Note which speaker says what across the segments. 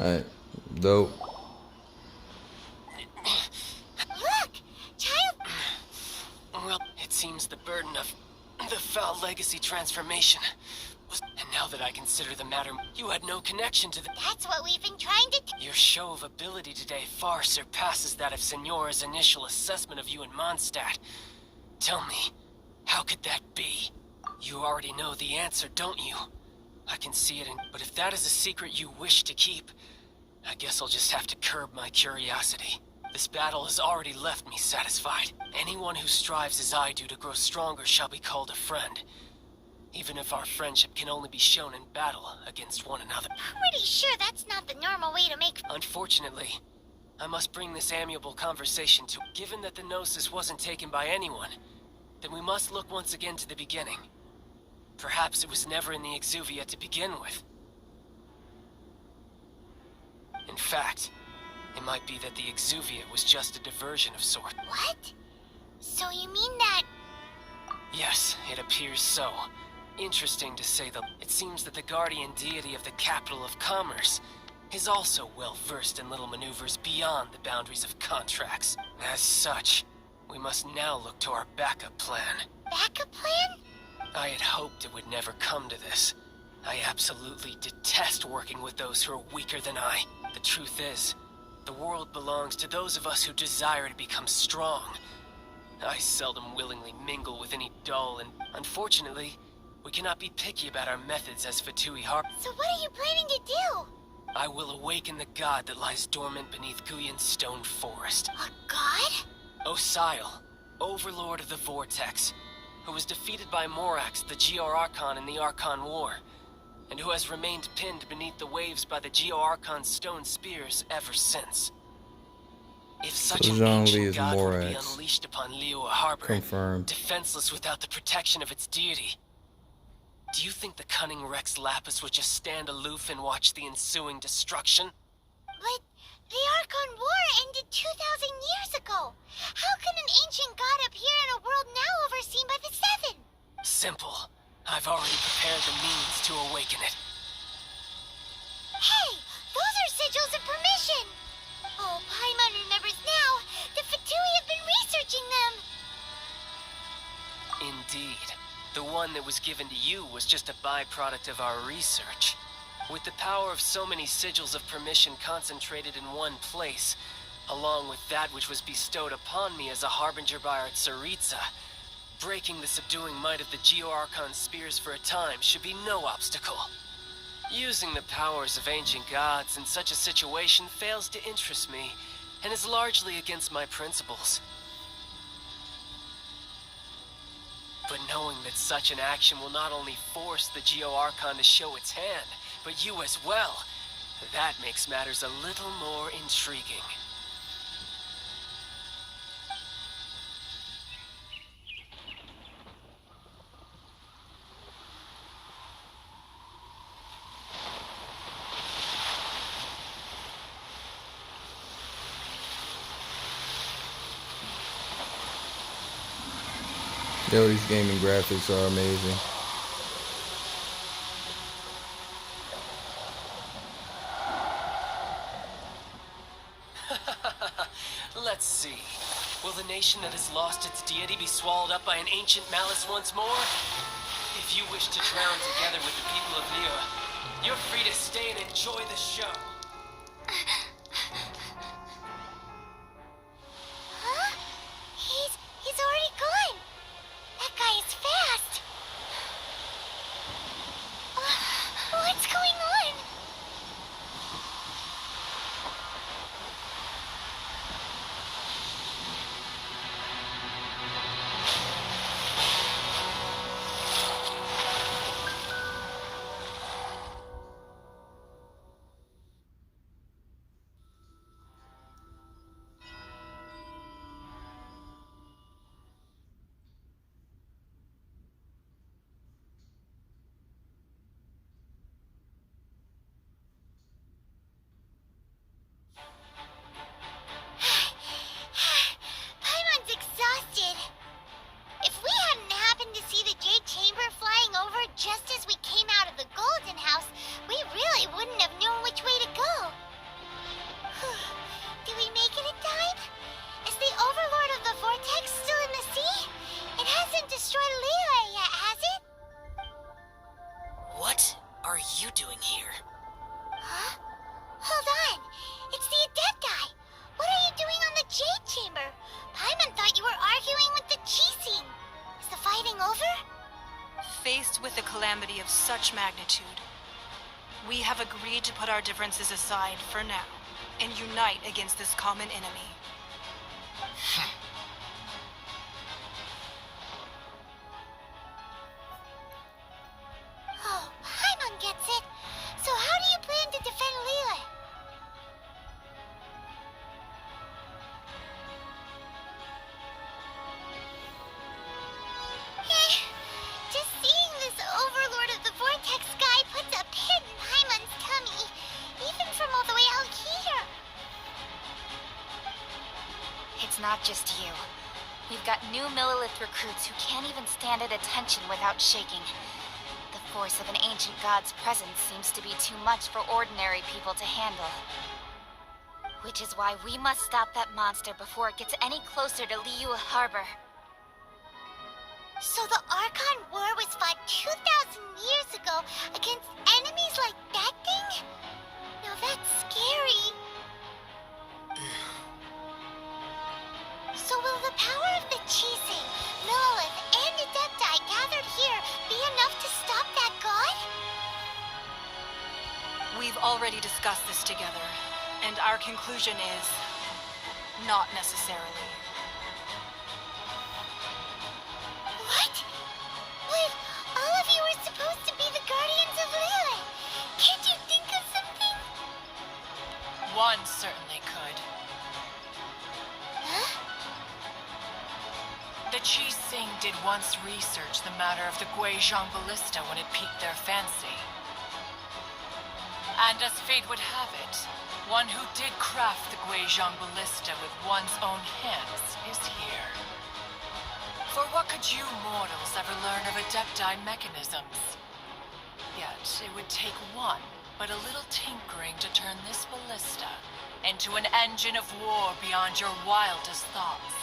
Speaker 1: Alright, dope.
Speaker 2: Look! Childe!
Speaker 3: Well, it seems the burden of the foul legacy transformation was... And now that I consider the matter, you had no connection to the...
Speaker 2: That's what we've been trying to
Speaker 3: Your show of ability today far surpasses that of Signora's initial assessment of you in Mondstadt. Tell me, how could that be? You already know the answer, don't you? I can see it in... But if that is a secret you wish to keep, I guess I'll just have to curb my curiosity. This battle has already left me satisfied. Anyone who strives as I do to grow stronger shall be called a friend. Even if our friendship can only be shown in battle against one another.
Speaker 2: Pretty sure that's not the normal way to make...
Speaker 3: Unfortunately, I must bring this amiable conversation to... Given that the Gnosis wasn't taken by anyone, then we must look once again to the beginning. Perhaps it was never in the Exuvia to begin with. In fact, it might be that the Exuvia was just a diversion of sorts.
Speaker 2: What? So you mean that...
Speaker 3: Yes, it appears so. Interesting to say the... It seems that the guardian deity of the capital of commerce is also well versed in little maneuvers beyond the boundaries of contracts. As such, we must now look to our backup plan.
Speaker 2: Backup plan?
Speaker 3: I had hoped it would never come to this. I absolutely detest working with those who are weaker than I. The truth is, the world belongs to those of us who desire to become strong. I seldom willingly mingle with any dull, and unfortunately, we cannot be picky about our methods as Fatui Harp.
Speaker 2: So what are you planning to do?
Speaker 3: I will awaken the god that lies dormant beneath Guyan's stone forest.
Speaker 2: A god?
Speaker 3: Osile, overlord of the Vortex, who was defeated by Morax, the Geo-Archon in the Archon War, and who has remained pinned beneath the waves by the Geo-Archon's stone spears ever since. If such an ancient god were to be unleashed upon Liyue Harbor,
Speaker 1: confirmed,
Speaker 3: defenseless without the protection of its deity, do you think the cunning Rex Lapis would just stand aloof and watch the ensuing destruction?
Speaker 2: But the Archon War ended 2,000 years ago. How can an ancient god appear in a world now overseen by the Seven?
Speaker 3: Simple. I've already prepared the means to awaken it.
Speaker 2: Hey! Those are sigils of permission! Oh, Paimon remembers now. The Fatui have been researching them.
Speaker 3: Indeed. The one that was given to you was just a byproduct of our research. With the power of so many sigils of permission concentrated in one place, along with that which was bestowed upon me as a harbinger by our Tsaritsa, breaking the subduing might of the Geo-Archon spears for a time should be no obstacle. Using the powers of ancient gods in such a situation fails to interest me, and is largely against my principles. But knowing that such an action will not only force the Geo-Archon to show its hand, but you as well, that makes matters a little more intriguing.
Speaker 1: Yo, these gaming graphics are amazing.
Speaker 3: Let's see. Will the nation that has lost its deity be swallowed up by an ancient malice once more? If you wish to drown together with the people of Liyue, you're free to stay and enjoy the show.
Speaker 2: Huh? He's already gone. That guy is fast. What's going on?
Speaker 4: Faced with a calamity of such magnitude, we have agreed to put our differences aside for now and unite against this common enemy.
Speaker 2: Oh, Paimon gets it. So how do you plan to defend Liyue? Just seeing this overlord of the vortex guy puts a pit in Paimon's tummy, even from all the way out here.
Speaker 5: It's not just you. We've got new Millilith recruits who can't even stand at attention without shaking. The force of an ancient god's presence seems to be too much for ordinary people to handle. Which is why we must stop that monster before it gets any closer to Liyue Harbor.
Speaker 2: So the Archon War was fought 2,000 years ago against enemies like that thing? Now that's scary. So will the power of the Chising, Millilith, and Adepti gathered here be enough to stop that god?
Speaker 4: We've already discussed this together, and our conclusion is not necessarily.
Speaker 2: What? But all of you were supposed to be the guardians of Liyue. Can't you think of something?
Speaker 6: One certainly could.
Speaker 2: Huh?
Speaker 6: The Chising did once research the matter of the Guizhong Ballista when it piqued their fancy. And as fate would have it, one who did craft the Guizhong Ballista with one's own hands is here. For what could you mortals ever learn of Adepti mechanisms? Yet it would take one, but a little tinkering to turn this ballista into an engine of war beyond your wildest thoughts.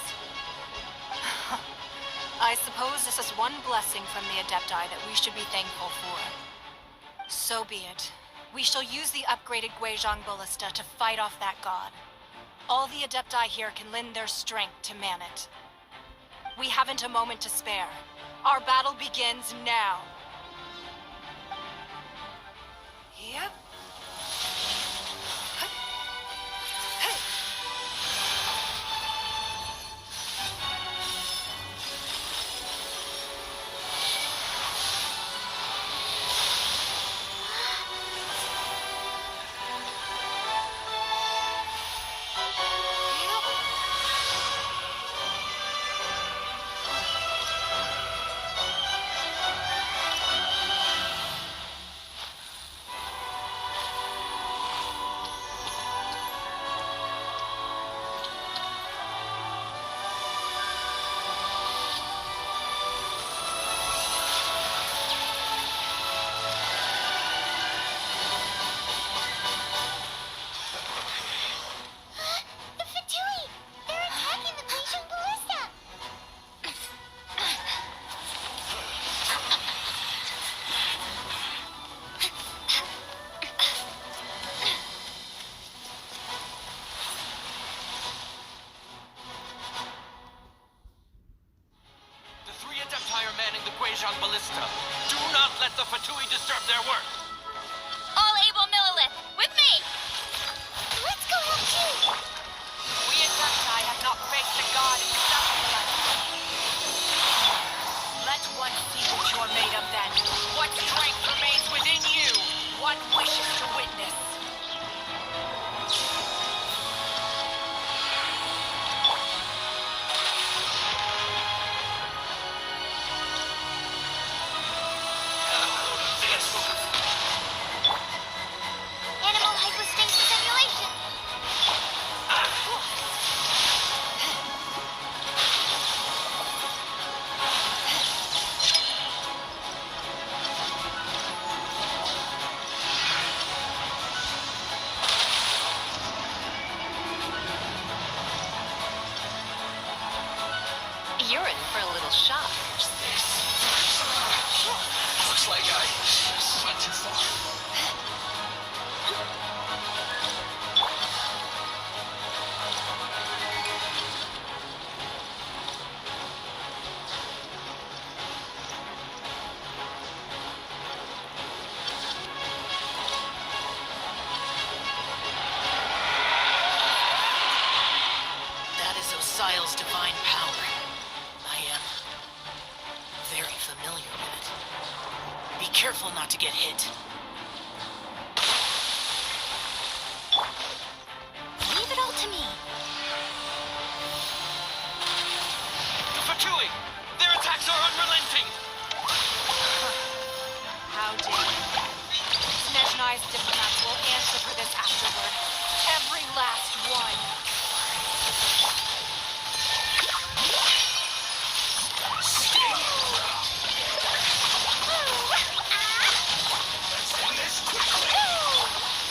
Speaker 4: I suppose this is one blessing from the Adepti that we should be thankful for. So be it. We shall use the upgraded Guizhong Ballista to fight off that god. All the Adepti here can lend their strength to man it. We haven't a moment to spare. Our battle begins now. Yep.
Speaker 2: The Fatui! They're attacking the Guizhong Ballista!
Speaker 7: The three Adepti are manning the Guizhong Ballista. Do not let the Fatui disturb their work.
Speaker 5: All able Millilith, with me!
Speaker 2: Let's go help too!
Speaker 6: We Adepti have not faced a god in sacrifice. Let one see what you are made of then. What strength remains within you? What wishes to witness?
Speaker 2: Animal hypostasis simulation!
Speaker 5: You're in for a little shock.
Speaker 7: Looks like I went too far.
Speaker 3: careful not to get hit.
Speaker 2: Leave it all to me.
Speaker 7: The Fatui! Their attacks are unrelenting!
Speaker 4: How dare you? Snezhnai's diplomats will answer for this afterward. Every last one.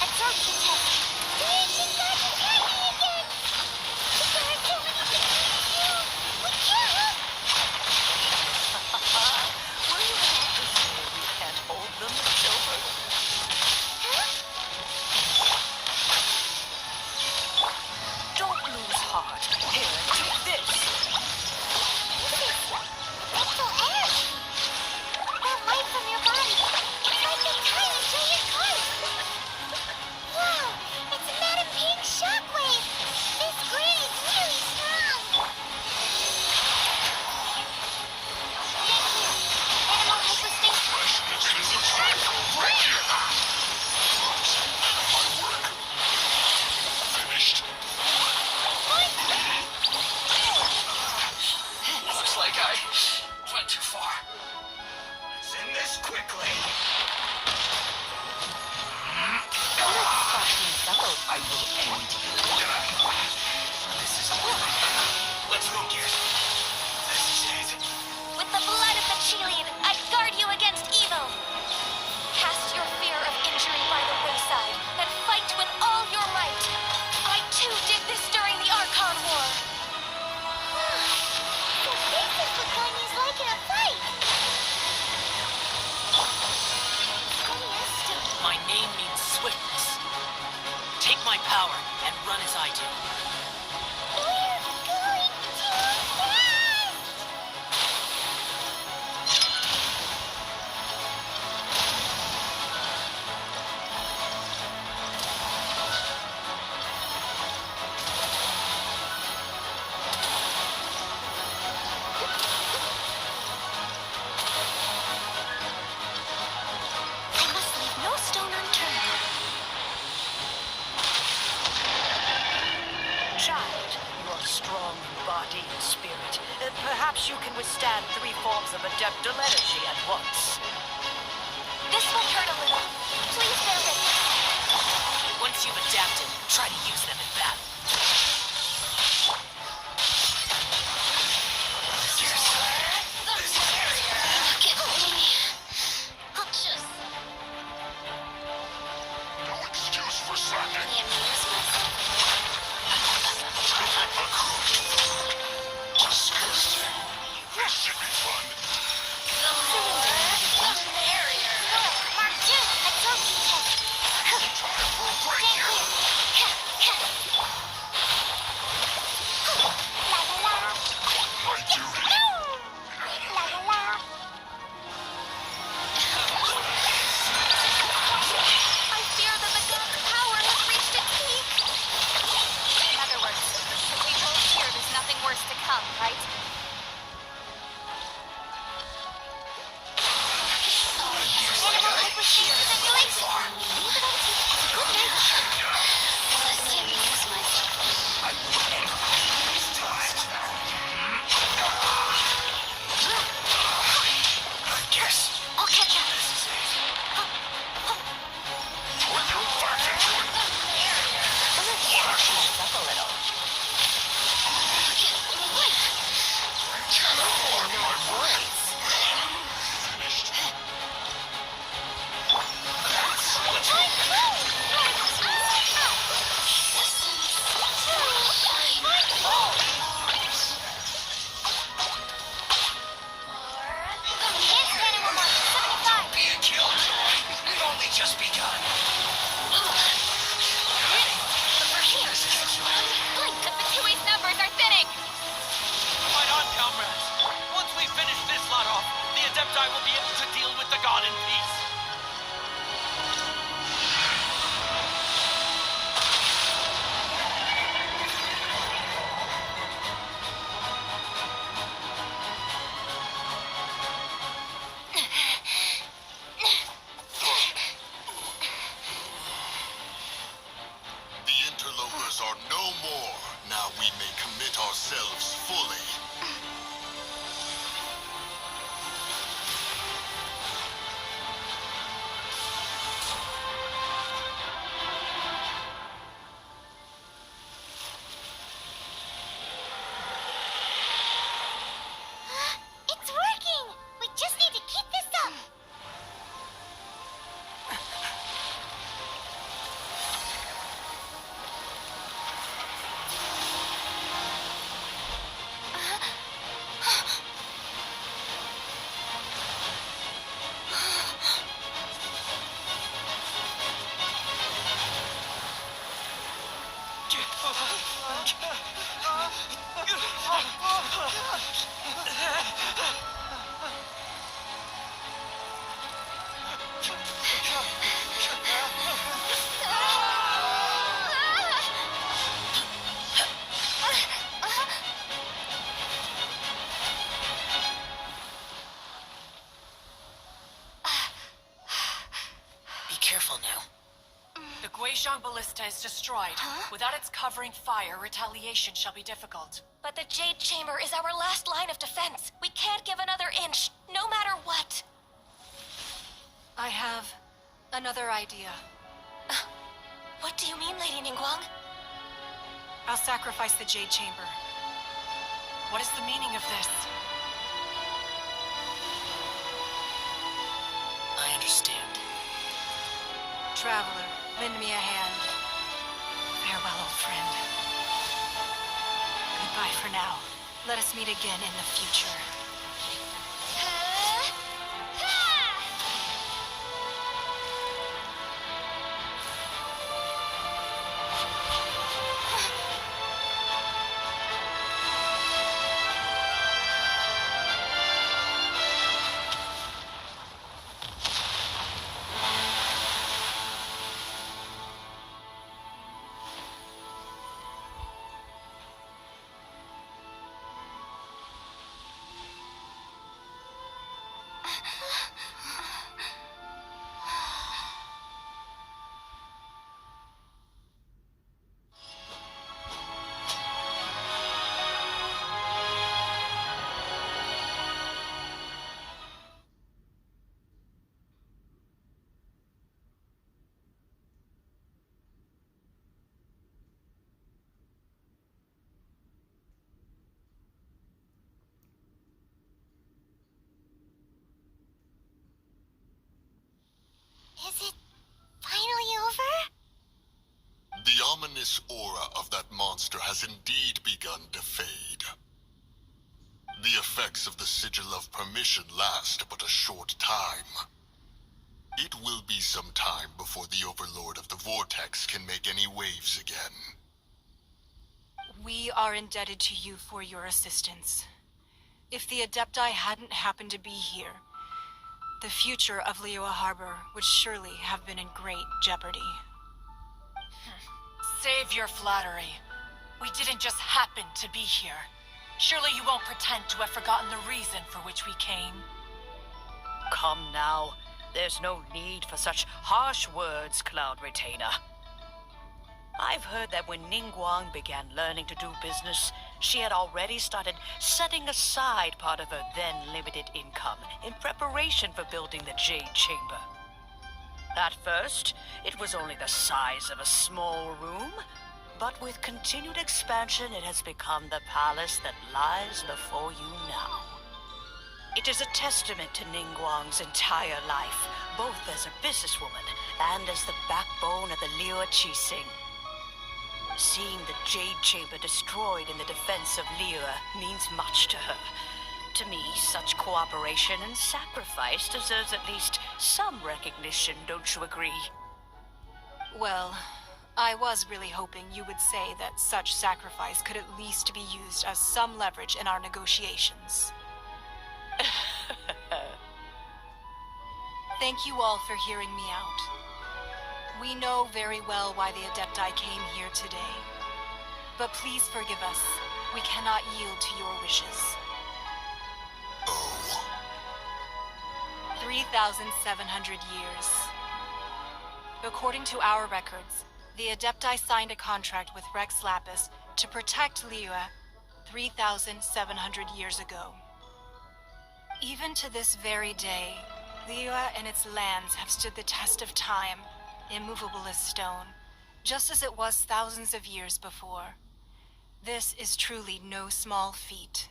Speaker 2: Absorption test. The ancient gods attack me again! But there are so many things we can do! We can't!
Speaker 6: Were you about to say we can't hold them, Silver? Don't lose heart. Here, take this.
Speaker 2: Mental energy! That light from your body, it's like a tiny giant card! Wow! It's Madam Pink Shockwave! This grid is really strong! Thank you! Animal hypostasis!
Speaker 7: Looks like I went too far. Send this quickly. I will end you. This is Let's move gears. This is it.
Speaker 2: With the blood of the Childe, I guard you against evil! Cast your fear of injury by the wayside, and fight with all your might! I too did this during the Archon War! So this is what Ganya's like in a fight!
Speaker 3: My name means swiftness. Take my power and run as I do.
Speaker 2: We're going too fast! I must leave no stone unturned.
Speaker 6: Child, you are strong in body and spirit. Perhaps you can withstand 3 forms of adeptal energy at once.
Speaker 2: This will hurt a little. Please bear with me.
Speaker 3: Once you've adapted, try to use them in battle.
Speaker 2: Look at me. I'll just
Speaker 8: No excuse for slacking.
Speaker 2: amuse myself.
Speaker 8: Disgusting. This should be fun.
Speaker 2: Mark 2, absorption test.
Speaker 8: Time for a break
Speaker 2: Thank
Speaker 8: here.
Speaker 2: you. La la la.
Speaker 8: My duty.
Speaker 2: La la la. I fear that the god's power has reached its peak.
Speaker 5: In other words, if we hold here, there's nothing worse to come, right?
Speaker 6: Guizhong Ballista is destroyed. Without its covering fire, retaliation shall be difficult.
Speaker 2: But the Jade Chamber is our last line of defense. We can't give another inch, no matter what.
Speaker 4: I have another idea.
Speaker 2: What do you mean, Lady Ningguang?
Speaker 4: I'll sacrifice the Jade Chamber.
Speaker 6: What is the meaning of this?
Speaker 3: I understand.
Speaker 4: Traveler, lend me a hand. Farewell, old friend. Goodbye for now. Let us meet again in the future.
Speaker 2: Is it finally over?
Speaker 8: The ominous aura of that monster has indeed begun to fade. The effects of the Sigil of Permission last but a short time. It will be some time before the Overlord of the Vortex can make any waves again.
Speaker 4: We are indebted to you for your assistance. If the Adepti hadn't happened to be here, the future of Liyue Harbor would surely have been in great jeopardy.
Speaker 6: Save your flattery. We didn't just happen to be here. Surely you won't pretend to have forgotten the reason for which we came.
Speaker 9: Come now. There's no need for such harsh words, Cloud Retainer. I've heard that when Ningguang began learning to do business, she had already started setting aside part of her then limited income in preparation for building the Jade Chamber. At first, it was only the size of a small room, but with continued expansion, it has become the palace that lies before you now. It is a testament to Ningguang's entire life, both as a businesswoman and as the backbone of the Liyue Qixing. Seeing the Jade Chamber destroyed in the defense of Liyue means much to her. To me, such cooperation and sacrifice deserves at least some recognition, don't you agree?
Speaker 4: Well, I was really hoping you would say that such sacrifice could at least be used as some leverage in our negotiations. Thank you all for hearing me out. We know very well why the Adepti came here today. But please forgive us. We cannot yield to your wishes.
Speaker 8: Oh?
Speaker 4: 3,700 years. According to our records, the Adepti signed a contract with Rex Lapis to protect Liyue 3,700 years ago. Even to this very day, Liyue and its lands have stood the test of time, immovable as stone, just as it was thousands of years before. This is truly no small feat.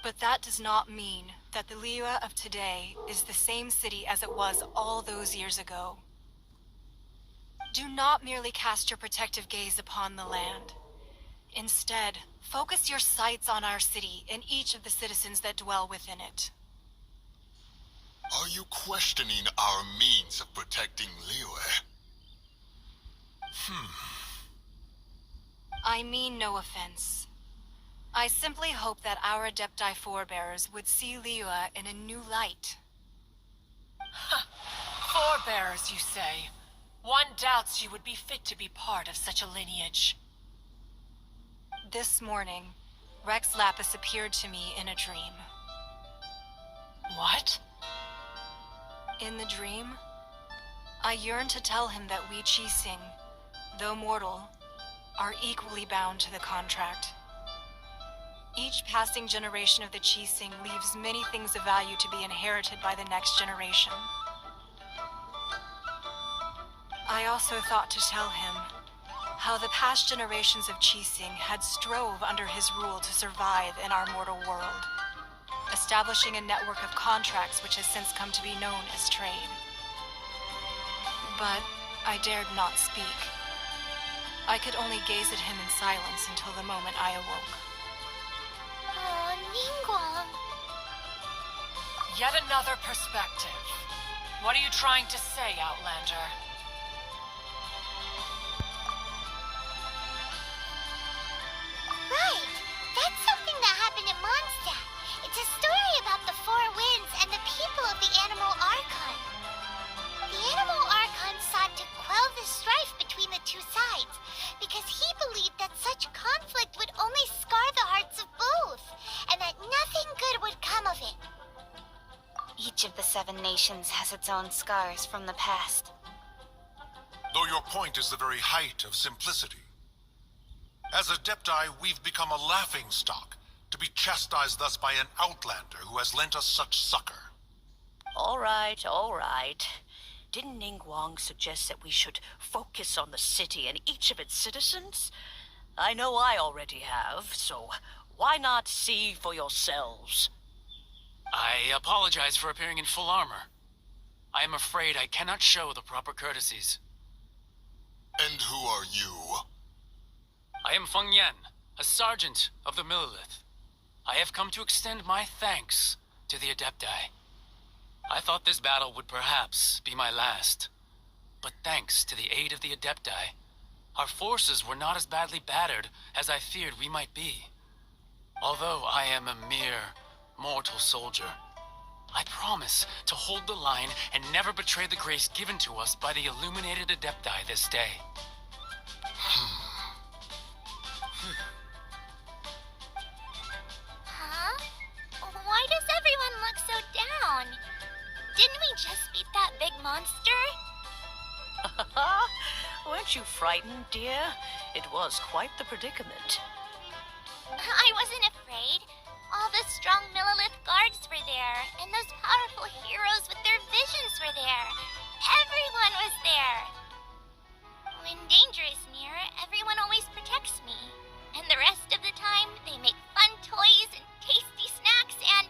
Speaker 4: But that does not mean that the Liyue of today is the same city as it was all those years ago. Do not merely cast your protective gaze upon the land. Instead, focus your sights on our city and each of the citizens that dwell within it.
Speaker 8: Are you questioning our means of protecting Liyue?
Speaker 4: I mean no offense. I simply hope that our Adepti forebears would see Liyue in a new light.
Speaker 6: Forebearers, you say? One doubts you would be fit to be part of such a lineage.
Speaker 4: This morning, Rex Lapis appeared to me in a dream.
Speaker 6: What?
Speaker 4: In the dream, I yearn to tell him that we Qixing, though mortal, are equally bound to the contract. Each passing generation of the Qixing leaves many things of value to be inherited by the next generation. I also thought to tell him how the past generations of Qixing had strove under his rule to survive in our mortal world, establishing a network of contracts which has since come to be known as trade. But I dared not speak. I could only gaze at him in silence until the moment I awoke.
Speaker 2: Oh, Ningguang.
Speaker 6: Yet another perspective. What are you trying to say, Outlander?
Speaker 2: Right! That's something that happened in Mondstadt. It's a story about the Four Winds and the people of the Animal Archon. The Animal Archon sought to quell the strife between the two sides, because he believed that such conflict would only scar the hearts of both, and that nothing good would come of it.
Speaker 5: Each of the 7 nations has its own scars from the past.
Speaker 10: Though your point is the very height of simplicity. As Adepti, we've become a laughingstock, to be chastised thus by an outlander who has lent us such succor.
Speaker 9: All right, all right. Didn't Ningguang suggest that we should focus on the city and each of its citizens? I know I already have, so why not see for yourselves?
Speaker 3: I apologize for appearing in full armor. I am afraid I cannot show the proper courtesies.
Speaker 8: And who are you?
Speaker 3: I am Feng Yan, a sergeant of the Millilith. I have come to extend my thanks to the Adepti. I thought this battle would perhaps be my last. But thanks to the aid of the Adepti, our forces were not as badly battered as I feared we might be. Although I am a mere mortal soldier, I promise to hold the line and never betray the grace given to us by the illuminated Adepti this day.
Speaker 2: Huh? Why does everyone look so down? Didn't we just beat that big monster?
Speaker 9: Weren't you frightened, dear? It was quite the predicament.
Speaker 2: I wasn't afraid. All the strong Millilith guards were there, and those powerful heroes with their visions were there. Everyone was there. When danger is near, everyone always protects me. And the rest of the time, they make fun toys and tasty snacks and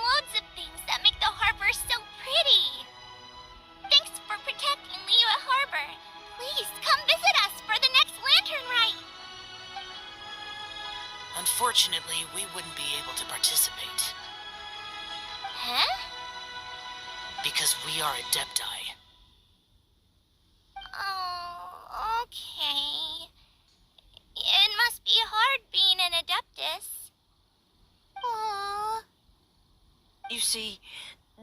Speaker 2: loads of things that make the harbor so pretty. Thanks for protecting Liyue Harbor. Please come visit us for the next lantern rite.
Speaker 3: Unfortunately, we wouldn't be able to participate.
Speaker 2: Huh?
Speaker 3: Because we are Adepti.
Speaker 2: Oh, okay. It must be hard being an Adeptus. Aww.
Speaker 9: You see,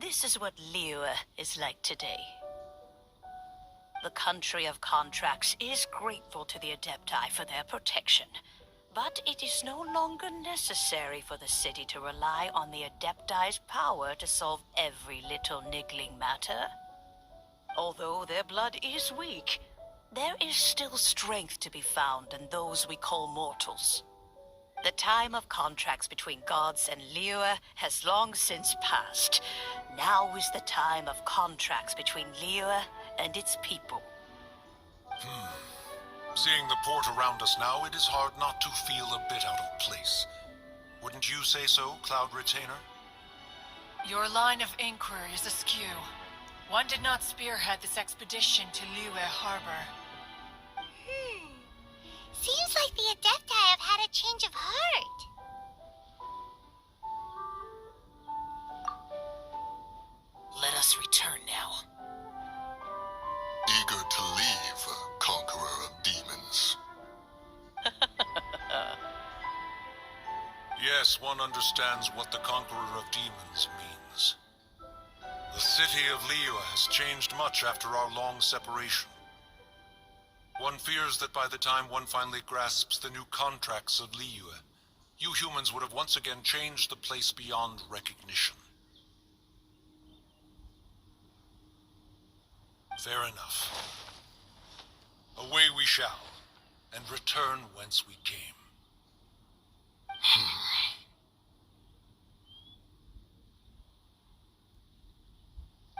Speaker 9: this is what Liyue is like today. The country of contracts is grateful to the Adepti for their protection, but it is no longer necessary for the city to rely on the Adepti's power to solve every little niggling matter. Although their blood is weak, there is still strength to be found in those we call mortals. The time of contracts between gods and Liyue has long since passed. Now is the time of contracts between Liyue and its people.
Speaker 10: Seeing the port around us now, it is hard not to feel a bit out of place. Wouldn't you say so, Cloud Retainer?
Speaker 6: Your line of inquiry is askew. One did not spearhead this expedition to Liyue Harbor.
Speaker 2: Seems like the Adepti have had a change of heart.
Speaker 3: Let us return now.
Speaker 8: Eager to leave, conqueror of demons.
Speaker 10: Yes, one understands what the Conqueror of Demons means. The city of Liyue has changed much after our long separation. One fears that by the time one finally grasps the new contracts of Liyue, you humans would have once again changed the place beyond recognition. Fair enough. Away we shall, and return whence we came.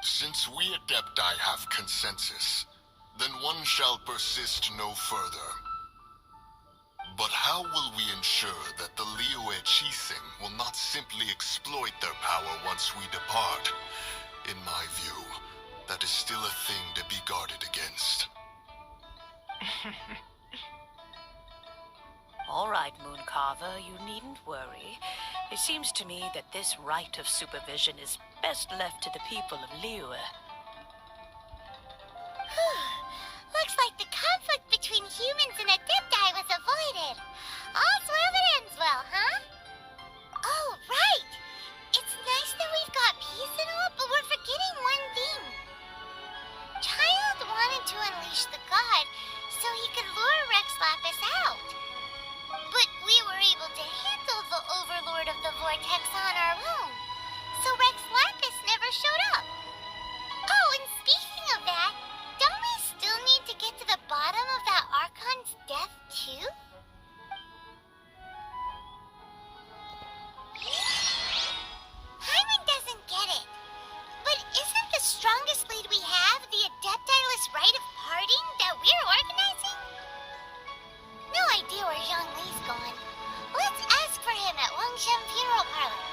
Speaker 8: Since we Adepti have consensus, then one shall persist no further. But how will we ensure that the Liyue Chising will not simply exploit their power once we depart? In my view, that is still a thing to be guarded against.
Speaker 9: All right, Mooncarver, you needn't worry. It seems to me that this right of supervision is best left to the people of Liyue.
Speaker 2: Looks like the conflict between humans and Adepti was avoided. All's well that ends well, huh? Oh, right! It's nice that we've got peace and all, but we're forgetting one thing. Childe wanted to unleash the god so he could lure Rex Lapis out. But we were able to handle the Overlord of the Vortex on our own, so Rex Lapis never showed up. Oh, and speaking of that, don't we still need to get to the bottom of that Archon's death, too? Hyman doesn't get it. But isn't the strongest lead we have the Adepti-less rite of parting that we're organizing? No idea where Zhongli's going. Let's ask for him at Wangshan Funeral Parlor.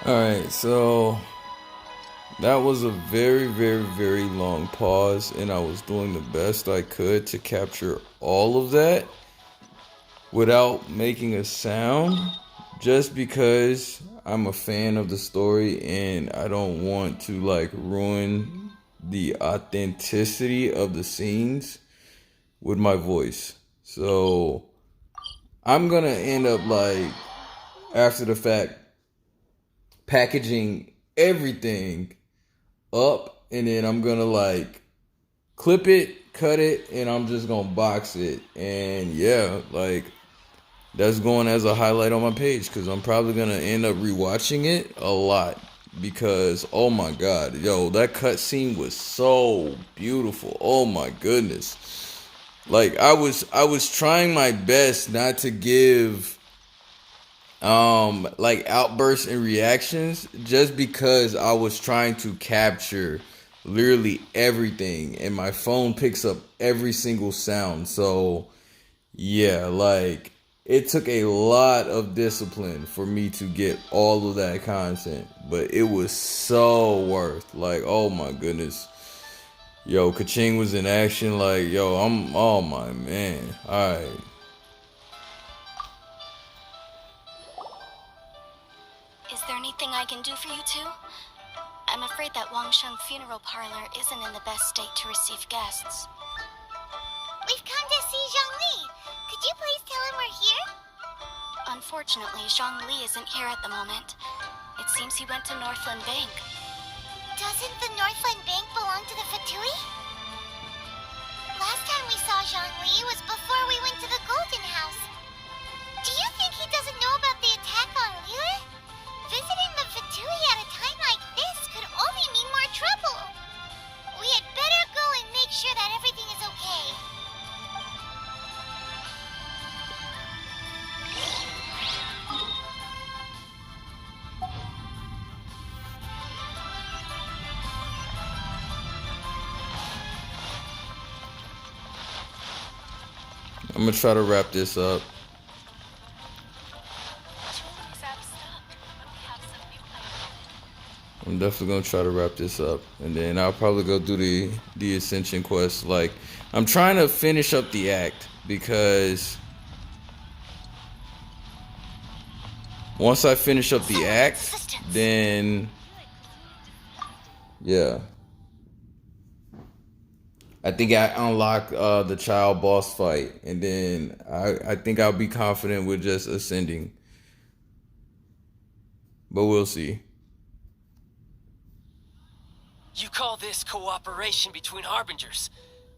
Speaker 1: Alright, so that was a very, very, very long pause, and I was doing the best I could to capture all of that without making a sound, just because I'm a fan of the story and I don't want to like ruin the authenticity of the scenes with my voice. So I'm gonna end up like, after the fact, packaging everything up, and then I'm gonna like clip it, cut it, and I'm just gonna box it. And yeah, like that's going as a highlight on my page, because I'm probably gonna end up rewatching it a lot, because oh my god, yo, that cutscene was so beautiful. Oh my goodness. Like I was trying my best not to give like outbursts and reactions, just because I was trying to capture literally everything, and my phone picks up every single sound. So yeah, like it took a lot of discipline for me to get all of that content, but it was so worth. Like, oh my goodness. Yo, Kaching was in action. Like, yo, oh my man. Alright.
Speaker 2: Is there anything I can do for you two? I'm afraid that Wangshan Funeral Parlor isn't in the best state to receive guests. We've come to see Zhongli. Could you please tell him we're here? Unfortunately, Zhongli isn't here at the moment. It seems he went to Northland Bank. Doesn't the Northland Bank belong to the Fatui? Last time we saw Zhongli was before we went to the Golden House. Do you think he doesn't know about the attack on Liyue? Visiting the Fatui at a time like this could only mean more trouble. We had better go and make sure that everything is okay.
Speaker 1: I'm gonna try to wrap this up. I'm definitely gonna try to wrap this up, and then I'll probably go do the Ascension quest. Like, I'm trying to finish up the act, because once I finish up the act, then yeah, I think I unlock the child boss fight, and then I think I'll be confident with just ascending, but we'll see.
Speaker 3: You call this cooperation between Harbingers?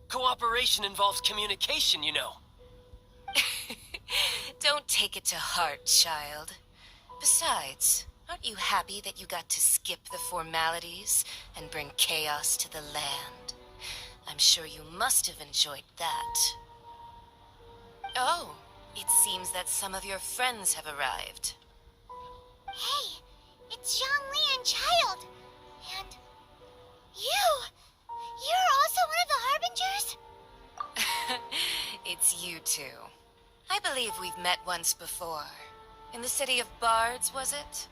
Speaker 3: Cooperation involves communication, you know.
Speaker 11: Don't take it to heart, child. Besides, Aren't you happy that you got to skip the formalities and bring chaos to the land? I'm sure you must have enjoyed that. Oh, it seems that some of your friends have arrived.
Speaker 2: Hey, it's Zhongli and Childe. And you! You're also one of the Harbingers?
Speaker 11: It's you two. I believe we've met once before. In the City of Bards, was it?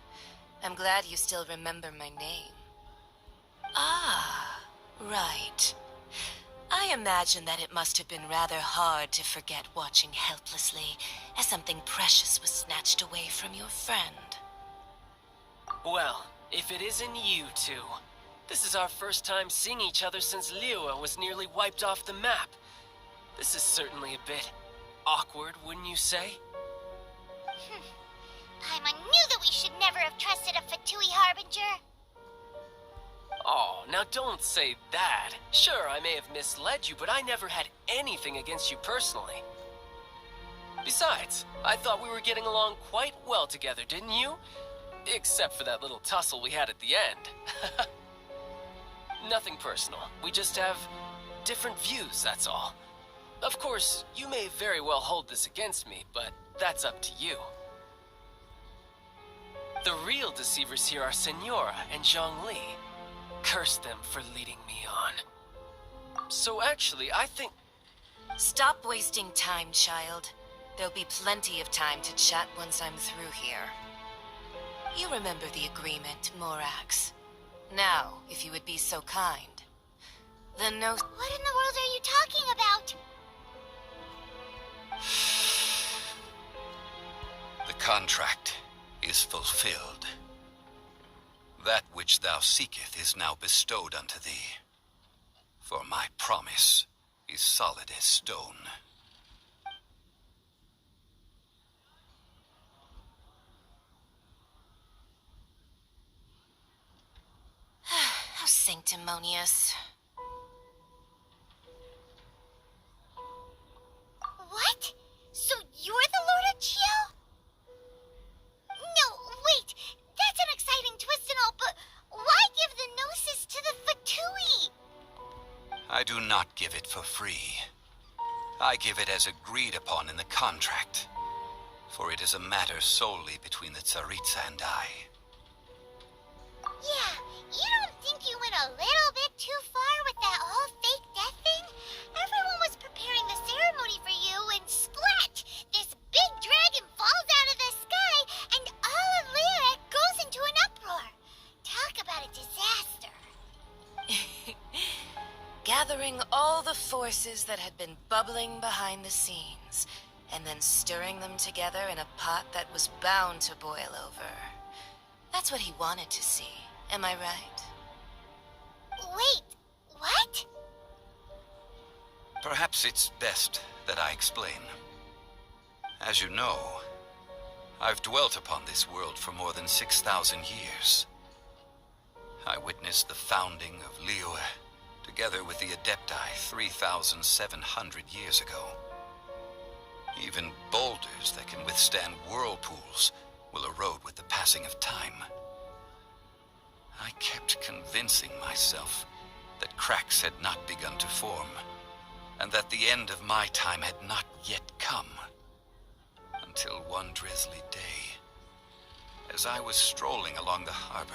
Speaker 11: I'm glad you still remember my name. Ah, right. I imagine that it must have been rather hard to forget watching helplessly as something precious was snatched away from your friend.
Speaker 3: Well, if it isn't you two. This is our first time seeing each other since Liyue was nearly wiped off the map. This is certainly a bit awkward, wouldn't you say?
Speaker 2: Paimon knew that we should never have trusted a Fatui Harbinger.
Speaker 3: Oh, now don't say that. Sure, I may have misled you, but I never had anything against you personally. Besides, I thought we were getting along quite well together, didn't you? Except for that little tussle we had at the end. Nothing personal. We just have different views, that's all. Of course, you may very well hold this against me, but that's up to you. The real deceivers here are Senora and Zhongli. Curse them for leading me on. So actually, I think...
Speaker 11: Stop wasting time, child. There'll be plenty of time to chat once I'm through here. You remember the agreement, Morax. Now, if you would be so kind. The no...
Speaker 2: What in the world are you talking about?
Speaker 7: The contract is fulfilled. That which thou seeketh is now bestowed unto thee. For my promise is solid as stone.
Speaker 11: How sanctimonious.
Speaker 2: What? So you're the Lord of Chio? No, wait. That's an exciting twist and all, but why give the Gnosis to the Fatui?
Speaker 7: I do not give it for free. I give it as agreed upon in the contract. For it is a matter solely between the Tsaritsa and I.
Speaker 2: Yeah, you don't think you went a little bit too far with that whole fake death thing? Everyone was preparing the ceremony for you, and splat! This big dragon falls out of the sky, and all of Liyue goes into an uproar. Talk about a disaster.
Speaker 11: Gathering all the forces that had been bubbling behind the scenes, and then stirring them together in a pot that was bound to boil over. That's what he wanted to see, am I right?
Speaker 2: Wait, what?
Speaker 7: Perhaps it's best that I explain. As you know, I've dwelt upon this world for more than 6,000 years. I witnessed the founding of Liyue, together with the Adepti 3,700 years ago. Even boulders that can withstand whirlpools will erode with the passing of time. I kept convincing myself that cracks had not begun to form, and that the end of my time had not yet come. Until one drizzly day, as I was strolling along the harbor,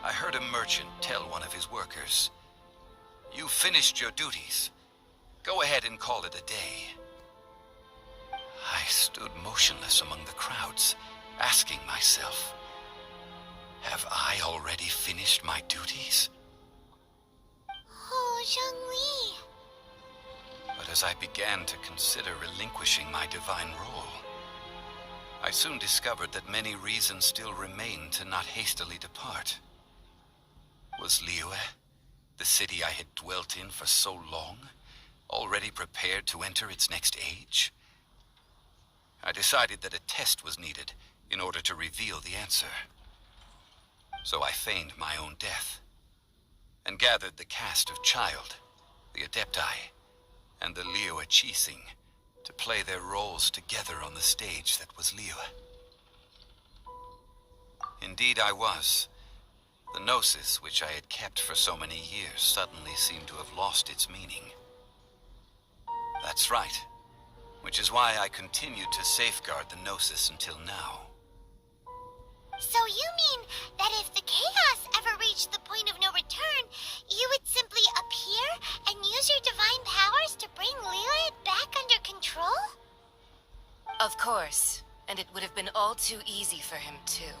Speaker 7: I heard a merchant tell one of his workers, "You've finished your duties. Go ahead and call it a day." I stood motionless among the crowds, asking myself, have I already finished my duties?
Speaker 2: Oh, Zhongli.
Speaker 7: But as I began to consider relinquishing my divine role, I soon discovered that many reasons still remained to not hastily depart. Was Liyue, the city I had dwelt in for so long, already prepared to enter its next age? I decided that a test was needed in order to reveal the answer. So I feigned my own death, and gathered the cast of Childe, the Adepti, and the Liyue Chising to play their roles together on the stage that was Liyue. Indeed I was. The Gnosis, which I had kept for so many years, suddenly seemed to have lost its meaning. That's right. Which is why I continued to safeguard the Gnosis until now.
Speaker 2: So you mean that if the chaos ever reached the point of no return, you would simply appear and use your divine powers to bring Liyue back under control?
Speaker 11: Of course, and it would have been all too easy for him too.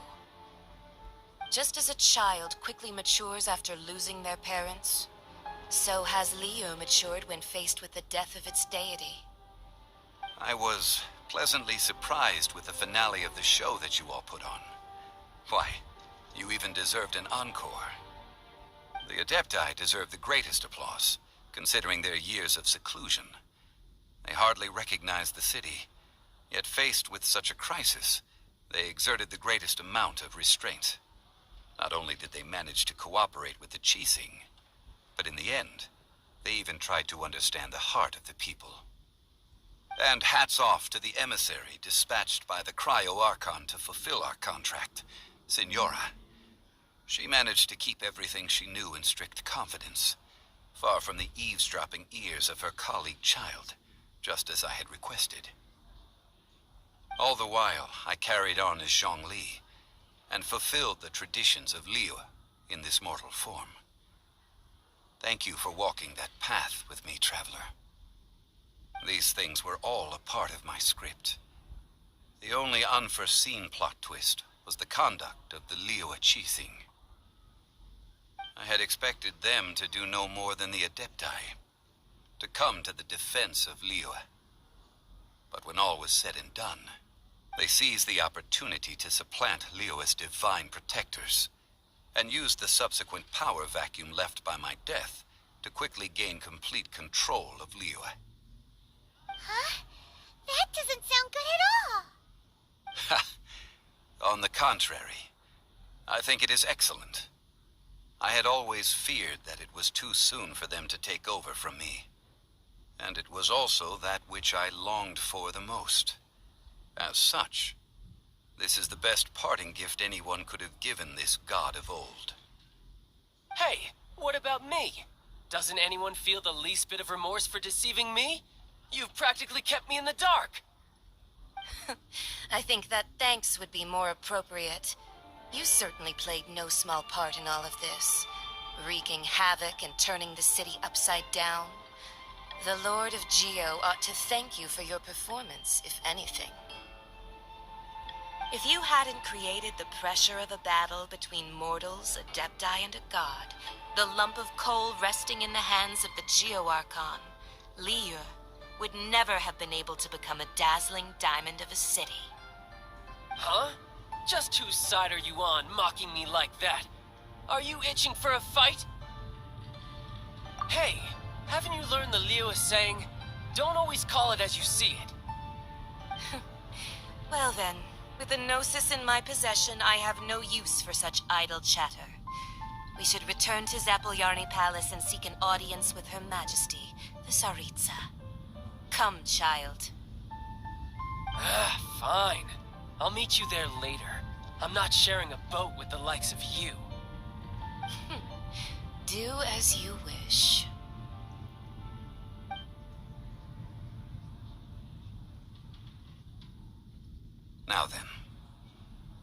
Speaker 11: Just as a child quickly matures after losing their parents, so has Liyue matured when faced with the death of its deity.
Speaker 7: I was pleasantly surprised with the finale of the show that you all put on. Why, you even deserved an encore. The Adepti deserve the greatest applause, considering their years of seclusion. They hardly recognized the city, yet faced with such a crisis, they exerted the greatest amount of restraint. Not only did they manage to cooperate with the Qixing, but in the end, they even tried to understand the heart of the people. And hats off to the emissary dispatched by the Cryo-Archon to fulfill our contract, Signora. She managed to keep everything she knew in strict confidence, far from the eavesdropping ears of her colleague Childe, just as I had requested. All the while, I carried on as Zhongli, and fulfilled the traditions of Liyue in this mortal form. Thank you for walking that path with me, Traveler. These things were all a part of my script. The only unforeseen plot twist was the conduct of the Liyue Qixing. I had expected them to do no more than the Adepti, to come to the defense of Liyue. But when all was said and done, they seized the opportunity to supplant Liyue's divine protectors, and used the subsequent power vacuum left by my death to quickly gain complete control of Liyue.
Speaker 2: Huh? That doesn't sound good at all.
Speaker 7: Ha! On the contrary, I think it is excellent. I had always feared that it was too soon for them to take over from me. And it was also that which I longed for the most. As such, this is the best parting gift anyone could have given this god of old.
Speaker 3: Hey, what about me? Doesn't anyone feel the least bit of remorse for deceiving me? You've practically kept me in the dark.
Speaker 11: I think that thanks would be more appropriate. You certainly played no small part in all of this, wreaking havoc and turning the city upside down. The Lord of Geo ought to thank you for your performance, if anything. If you hadn't created the pressure of a battle between mortals, Adepti, and a god, the lump of coal resting in the hands of the Geo-Archon, Liyue, would never have been able to become a dazzling diamond of a city.
Speaker 3: Huh? Just whose side are you on, mocking me like that? Are you itching for a fight? Hey, haven't you learned the Liyue saying, don't always call it as you see it?
Speaker 11: Well then, with the Gnosis in my possession, I have no use for such idle chatter. We should return to Zapolyarny Palace and seek an audience with Her Majesty, the Tsaritsa. Come, child.
Speaker 3: Fine. I'll meet you there later. I'm not sharing a boat with the likes of you.
Speaker 11: Do as you wish.
Speaker 7: Now then,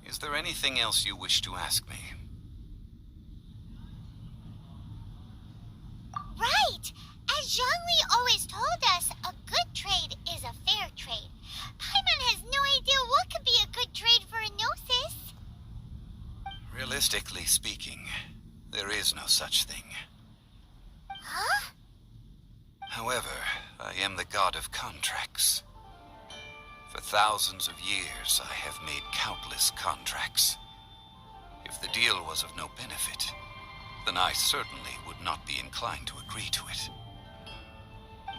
Speaker 7: is there anything else you wish to ask me?
Speaker 2: Right! As Zhongli always told us, a good trade is a fair trade. Paimon has no idea what could be a good trade for a Gnosis.
Speaker 7: Realistically speaking, there is no such thing.
Speaker 2: Huh?
Speaker 7: However, I am the god of contracts. For thousands of years, I have made countless contracts. If the deal was of no benefit, then I certainly would not be inclined to agree to it.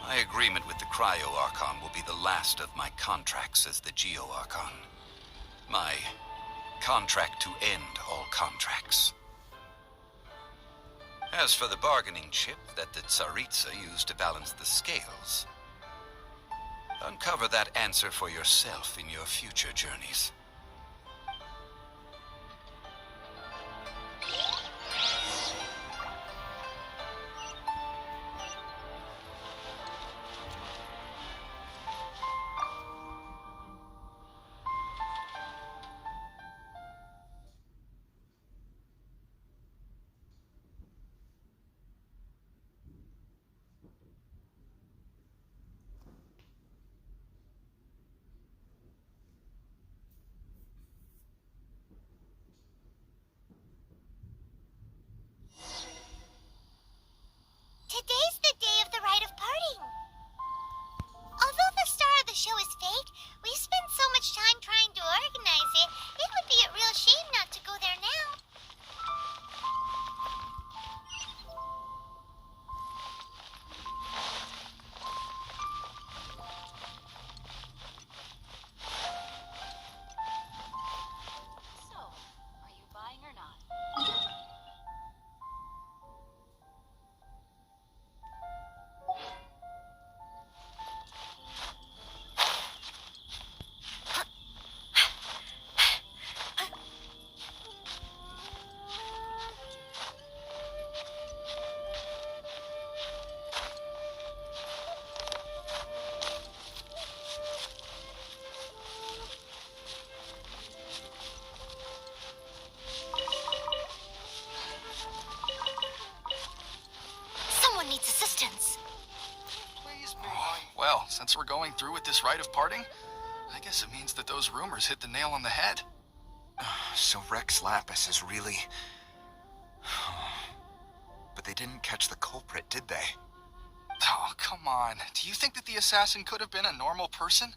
Speaker 7: My agreement with the Cryo-Archon will be the last of my contracts as the Geo-Archon. My contract to end all contracts. As for the bargaining chip that the Tsaritsa used to balance the scales, uncover that answer for yourself in your future journeys.
Speaker 12: gods were going through with this rite of parting? I guess it means that those rumors hit the nail on the head.
Speaker 13: So Rex Lapis is really... But they didn't catch the culprit, did they?
Speaker 12: Oh, come on. Do you think that the assassin could have been a normal person?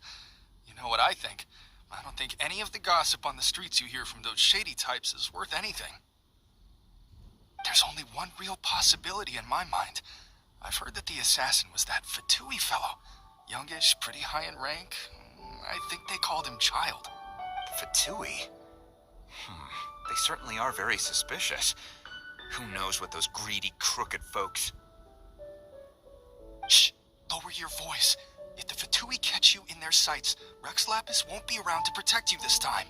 Speaker 12: You know what I think. I don't think any of the gossip on the streets you hear from those shady types is worth anything. There's only one real possibility in my mind. I've heard that the assassin was that Fatui fellow. Youngish, pretty high in rank. I think they called him Childe.
Speaker 13: Fatui? They certainly are very suspicious. Who knows what those greedy, crooked folks...
Speaker 12: Shh! Lower your voice. If the Fatui catch you in their sights, Rex Lapis won't be around to protect you this time.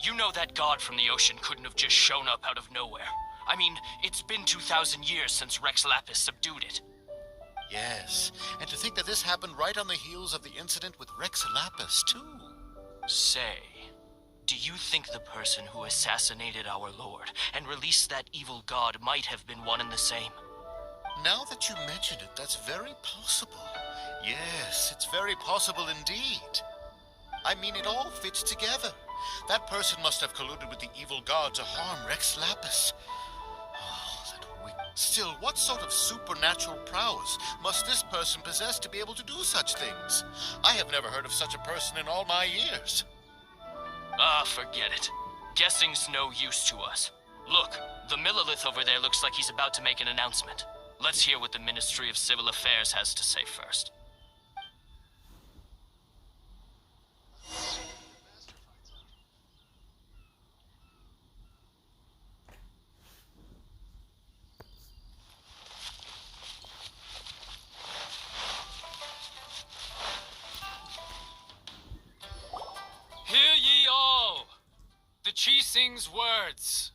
Speaker 3: You know that god from the ocean couldn't have just shown up out of nowhere. I mean, it's been 2,000 years since Rex Lapis subdued it.
Speaker 14: Yes, and to think that this happened right on the heels of the incident with Rex Lapis, too.
Speaker 3: Say, do you think the person who assassinated our lord and released that evil god might have been one and the same?
Speaker 14: Now that you mention it, that's very possible. Yes, it's very possible indeed. I mean, it all fits together. That person must have colluded with the evil god to harm Rex Lapis. Oh, that weak... Still, what sort of supernatural prowess must this person possess to be able to do such things? I have never heard of such a person in all my years.
Speaker 3: Ah, forget it. Guessing's no use to us. Look, the Millilith over there looks like he's about to make an announcement. Let's hear what the Ministry of Civil Affairs has to say first.
Speaker 15: Hear ye all, the Chising's words.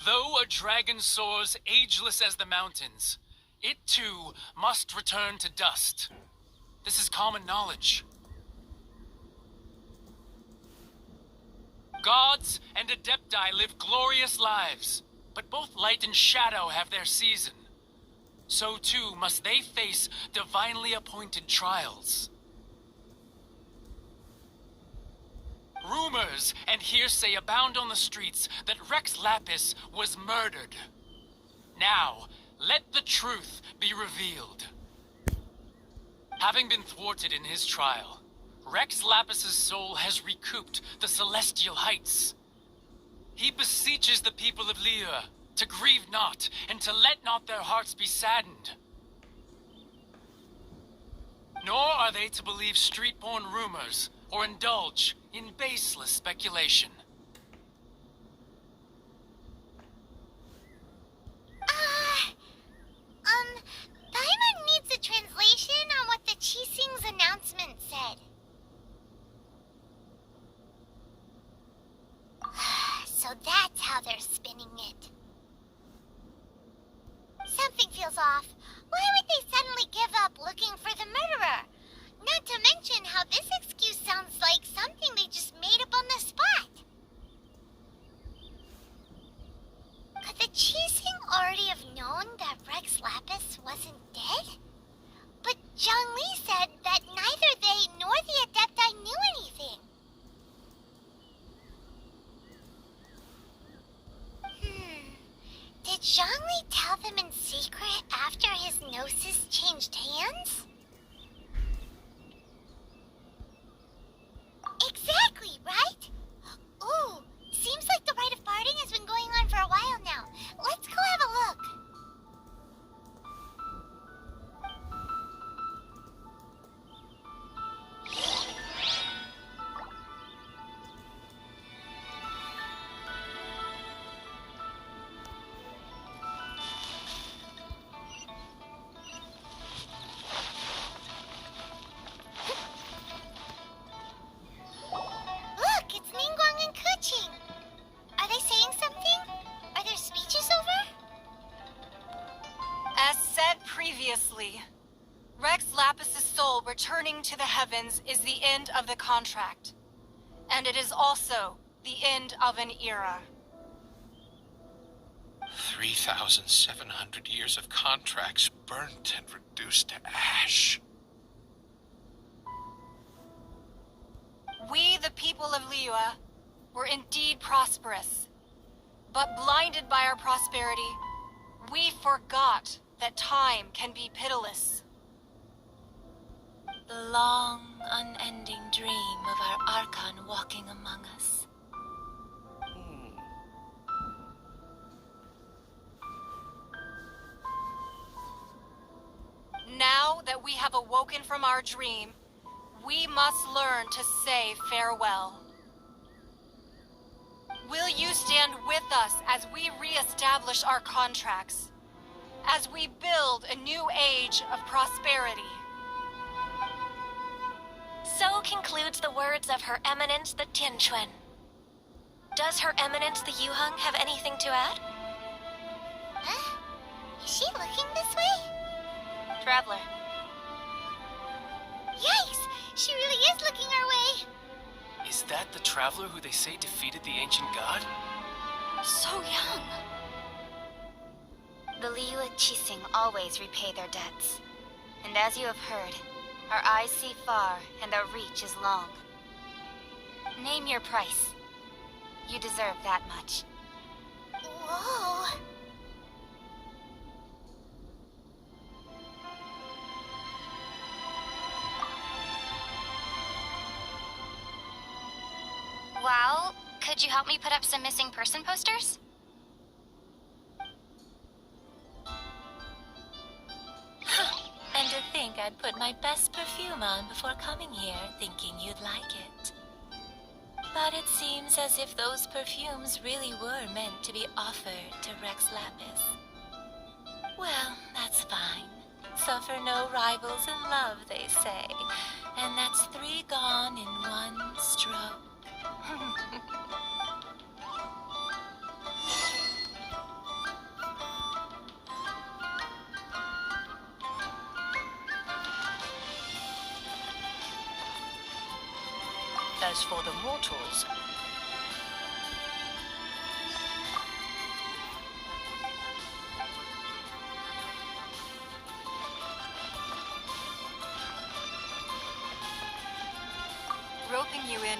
Speaker 15: Though a dragon soars ageless as the mountains, it too must return to dust. This is common knowledge. Gods and Adepti live glorious lives, but both light and shadow have their season. So too must they face divinely appointed trials. Rumors and hearsay abound on the streets that Rex Lapis was murdered. Now, let the truth be revealed. Having been thwarted in his trial, Rex Lapis's soul has recouped the celestial heights. He beseeches the people of Liyue to grieve not, and to let not their hearts be saddened. Nor are they to believe street-born rumors, or indulge in baseless speculation.
Speaker 2: Paimon needs a translation on what the Chising's announcement said. So that's how they're spinning it. Something feels off. Why would they suddenly give up looking for the murderer? Not to mention how this excuse sounds like something they just made up on the spot. Could the Chising already have known that Rex Lapis wasn't dead? But Zhongli said that neither they nor the Adepti knew anything. Did Zhongli tell them in secret after his gnosis changed hands? Exactly, right? Ooh, seems like the rite of parting has been going on for a while now. Let's go have a look.
Speaker 4: returning to the heavens is the end of the contract. And it is also the end of an era.
Speaker 10: 3,700 years of contracts burnt and reduced to ash.
Speaker 4: We, the people of Liyue, were indeed prosperous. But blinded by our prosperity, we forgot that time can be pitiless.
Speaker 11: The long, unending dream of our Archon walking among us.
Speaker 4: Now that we have awoken from our dream, we must learn to say farewell. Will you stand with us as we re-establish our contracts? As we build a new age of prosperity?
Speaker 11: So concludes the words of Her Eminence the Tianquan. Does Her Eminence the Yuheng have anything to add?
Speaker 2: Huh? Is she looking this way?
Speaker 11: Traveler.
Speaker 2: Yikes! She really is looking our way!
Speaker 3: Is that the traveler who they say defeated the ancient god?
Speaker 4: So young.
Speaker 5: The Liyue Qixing always repay their debts. And as you have heard, our eyes see far and our reach is long. Name your price. You deserve that much.
Speaker 2: Whoa!
Speaker 5: Well, could you help me put up some missing person posters?
Speaker 11: And to think I'd put my best perfume on before coming here, thinking you'd like it. But it seems as if those perfumes really were meant to be offered to Rex Lapis. Well, that's fine. Suffer no rivals in love, they say. And that's 3 gone in one stroke.
Speaker 9: As for the mortals,
Speaker 4: Roping you in.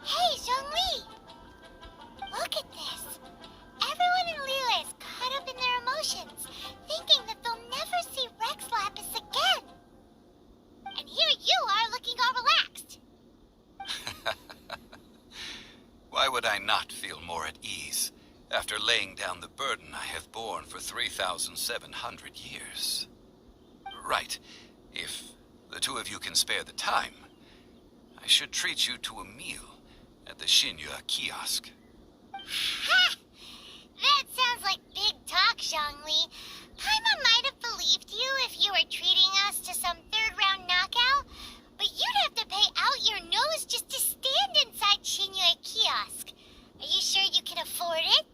Speaker 2: Hey, Zhongli! Look at this! Everyone in Liyue is caught up in their emotions, thinking that they'll never see Rex Lapis again. And here you are looking all relaxed.
Speaker 7: Why would I not feel more at ease after laying down the burden I have borne for 3,700 years? Right. If the two of you can spare the time, I should treat you to a meal at the Xinyue kiosk.
Speaker 2: Ha! That sounds like big talk, Zhongli. Paimon might have believed you if you were treating us to some third-round knockout, but you'd have to pay out your nose just to stand inside Xinyue kiosk. Are you sure you can afford it?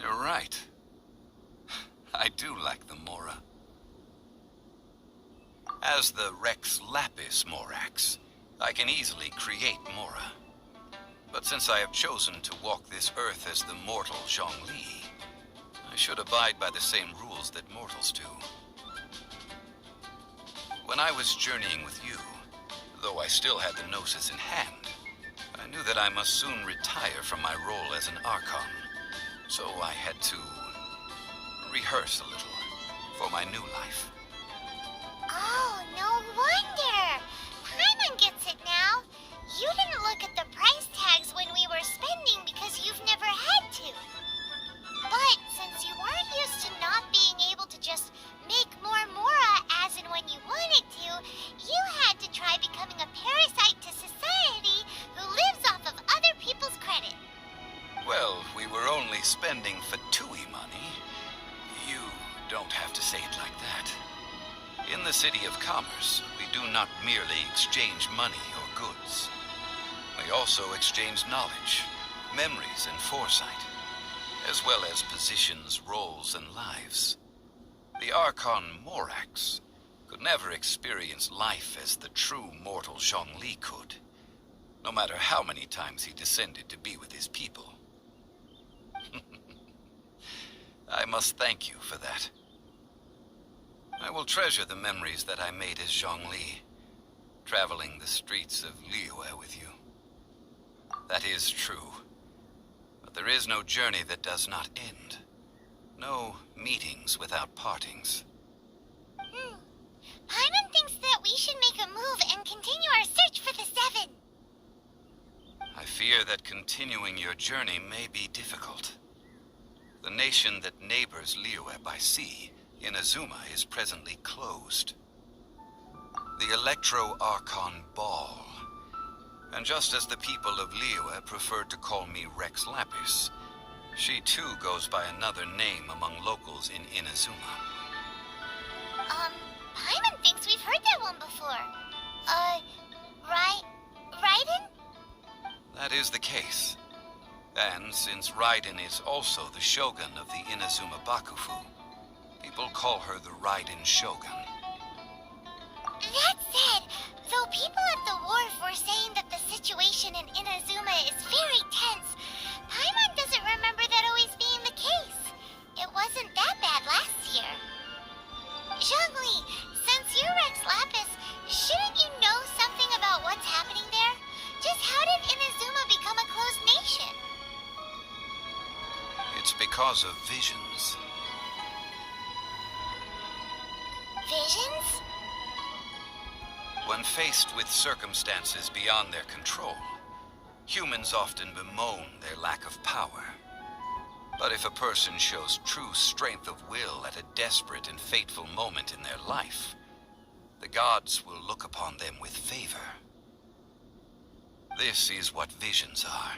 Speaker 7: You're right. I do like the Mora. As the Rex Lapis Morax, I can easily create Mora. But since I have chosen to walk this earth as the mortal Zhongli, I should abide by the same rules that mortals do. When I was journeying with you, though I still had the Gnosis in hand, I knew that I must soon retire from my role as an Archon, so I had to rehearse a little for my new life.
Speaker 2: Oh, no wonder! Paimon gets it now. You didn't look at the price tags when we were spending because you've never had to. But since you weren't used to not being able to just make more Mora as and when you wanted to, you had to try becoming a parasite to society who lives off of other people's credit.
Speaker 7: Well, In the City of Commerce, we do not merely exchange money or goods. We also exchange knowledge, memories, and foresight, as well as positions, roles, and lives. The Archon Morax could never experience life as the true mortal Zhongli could, no matter how many times he descended to be with his people. I must thank you for that. I will treasure the memories that I made as Zhongli, traveling the streets of Liyue with you. That is true. But there is no journey that does not end. No meetings without partings.
Speaker 2: Paimon thinks that we should make a move and continue our search for the Seven.
Speaker 7: I fear that continuing your journey may be difficult. The nation that neighbors Liyue by sea, Inazuma, is presently closed. The Electro-Archon Ball. And just as the people of Liyue preferred to call me Rex Lapis, she too goes by another name among locals in Inazuma.
Speaker 2: Paimon thinks we've heard that one before. Raiden?
Speaker 7: That is the case. And since Raiden is also the Shogun of the Inazuma Bakufu, people call her the Raiden Shogun.
Speaker 2: That said, though people at the wharf were saying that the situation in Inazuma is very tense, Paimon doesn't remember that always being the case. It wasn't that bad last year. Zhongli, since you're Rex Lapis, shouldn't you know something about what's happening there? Just how did Inazuma become a closed nation?
Speaker 7: It's because of visions.
Speaker 2: Visions?
Speaker 7: When faced with circumstances beyond their control, humans often bemoan their lack of power. But if a person shows true strength of will at a desperate and fateful moment in their life, the gods will look upon them with favor. This is what visions are.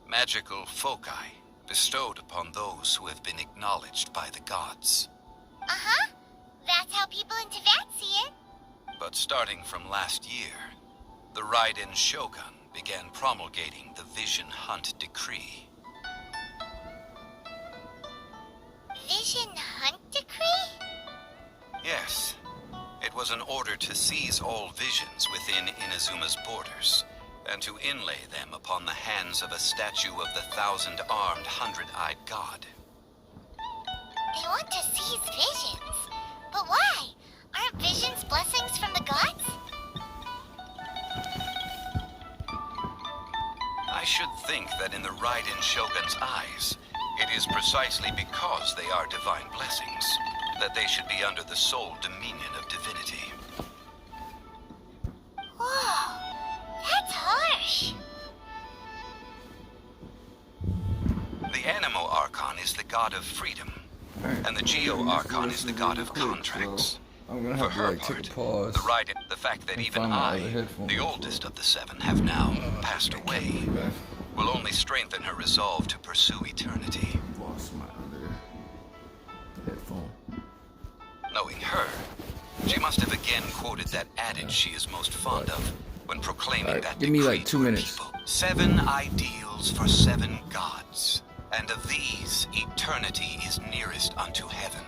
Speaker 7: Magical foci bestowed upon those who have been acknowledged by the gods.
Speaker 2: Uh-huh. That's how people in Teyvat see it.
Speaker 7: But starting from last year, the Raiden Shogun began promulgating the Vision Hunt Decree.
Speaker 2: Vision Hunt Decree?
Speaker 7: Yes. It was an order to seize all visions within Inazuma's borders, and to inlay them upon the hands of a statue of the 1,000-armed, 100-eyed god.
Speaker 2: They want to seize visions. But why? Aren't visions blessings from the gods?
Speaker 7: I should think that in the Raiden Shogun's eyes, it is precisely because they are divine blessings that they should be under the sole dominion of divinity.
Speaker 2: Whoa, that's harsh.
Speaker 7: The Animo Archon is the god of freedom, and the Geo Archon is the god of contracts.
Speaker 1: I'm gonna
Speaker 7: For
Speaker 1: have to
Speaker 7: her
Speaker 1: like take a
Speaker 7: part,
Speaker 1: pause.
Speaker 7: the fact that
Speaker 1: and
Speaker 7: even
Speaker 1: find my
Speaker 7: I,
Speaker 1: other headphone.
Speaker 7: the oldest of the seven, have now passed away, will only strengthen her resolve to pursue eternity.
Speaker 1: Lost my other headphone.
Speaker 7: Knowing her, she must have again quoted that adage she is most fond of when proclaiming that
Speaker 1: Give me
Speaker 7: decree
Speaker 1: like 2
Speaker 7: to her
Speaker 1: minutes.
Speaker 7: people. 7 ideals for 7 gods, and of these, eternity is nearest unto heaven.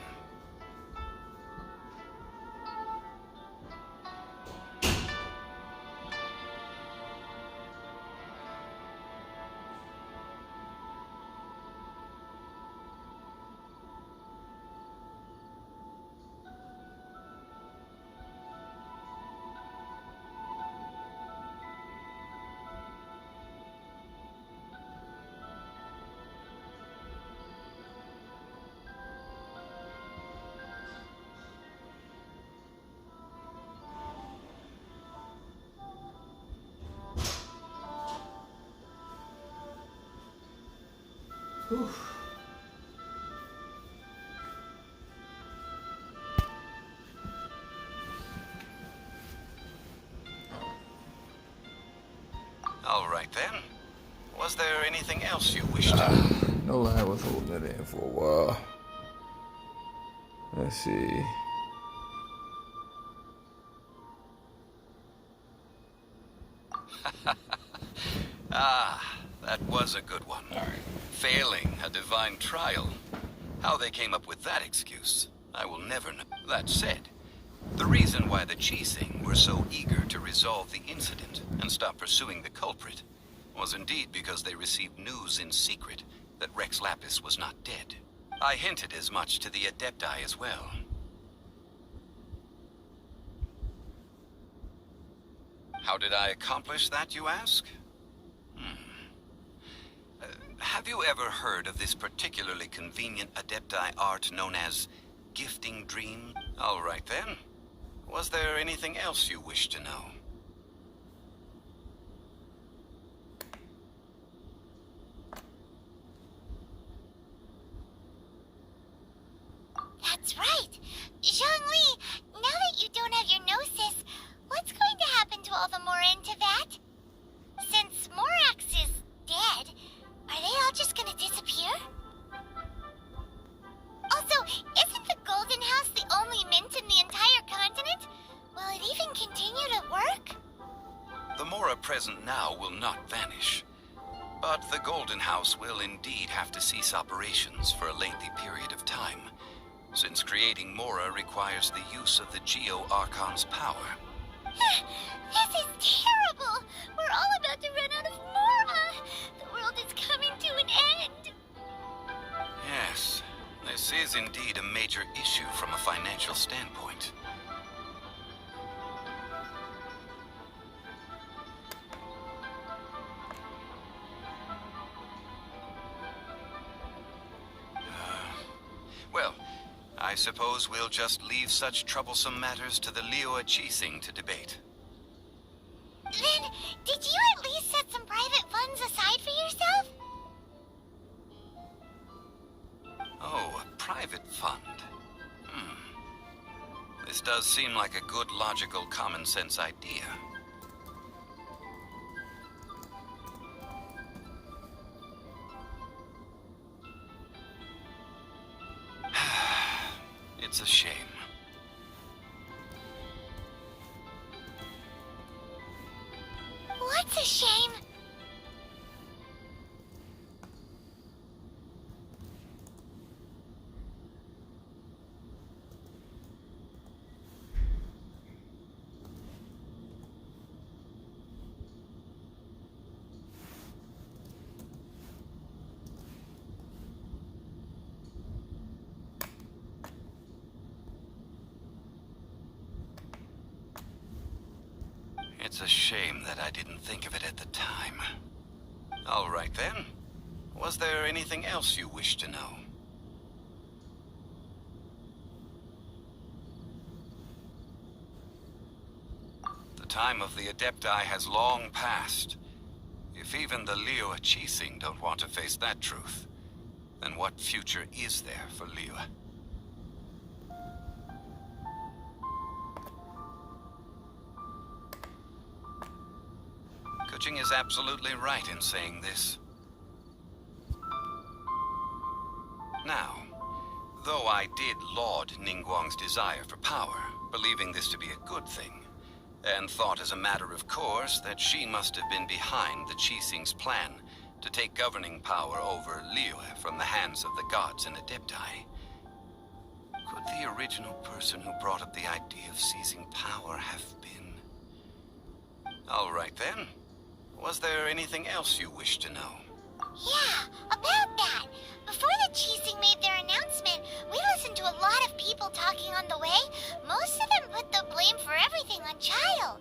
Speaker 7: All right then. Was there anything else you wished to?
Speaker 1: No lie, I was holding that in for a while. Let's see.
Speaker 7: Ah, that was a good one. Failing a divine trial. How they came up with that excuse, I will never know. That said, the reason why the Chising were so eager to resolve the incident and stop pursuing the culprit was indeed because they received news in secret that Rex Lapis was not dead. I hinted as much to the Adepti as well. How did I accomplish that, you ask? Have you ever heard of this particularly convenient Adepti art known as gifting dream? All right then. Was there anything else you wish to know?
Speaker 2: That's right. Zhongli, now that you don't have your gnosis, what's going to happen to all the Mora in Teyvat? Since Morax is dead, are they all just gonna disappear? Also, isn't the Golden House the only mint in the entire continent? Will it even continue to work?
Speaker 7: The Mora present now will not vanish. But the Golden House will indeed have to cease operations for a lengthy period of time, since creating Mora requires the use of the Geo-Archon's power.
Speaker 2: This is terrible! We're all about to run out of Mora! The world is coming to an end!
Speaker 7: Yes, this is indeed a major issue from a financial standpoint. Well, I suppose we'll just leave such troublesome matters to the Liyue Chising to debate.
Speaker 2: Then, did you at least set some private funds aside for yourself?
Speaker 7: Oh, a private fund. This does seem like a good, logical, common-sense idea. It's a shame.
Speaker 2: What's a shame?
Speaker 7: It's a shame that I didn't think of it at the time. All right then. Was there anything else you wish to know? The time of the Adepti has long passed. If even the Liyue Chising don't want to face that truth, then what future is there for Liyue? Kuching is absolutely right in saying this. Now, though I did laud Ningguang's desire for power, believing this to be a good thing, and thought as a matter of course that she must have been behind the Chising's plan to take governing power over Liyue from the hands of the gods and Adepti, could the original person who brought up the idea of seizing power have been? All right then. Was there anything else you wish to know?
Speaker 2: Yeah, about that. Before the Chising made their announcement, we listened to a lot of people talking on the way. Most of them put the blame for everything on Childe.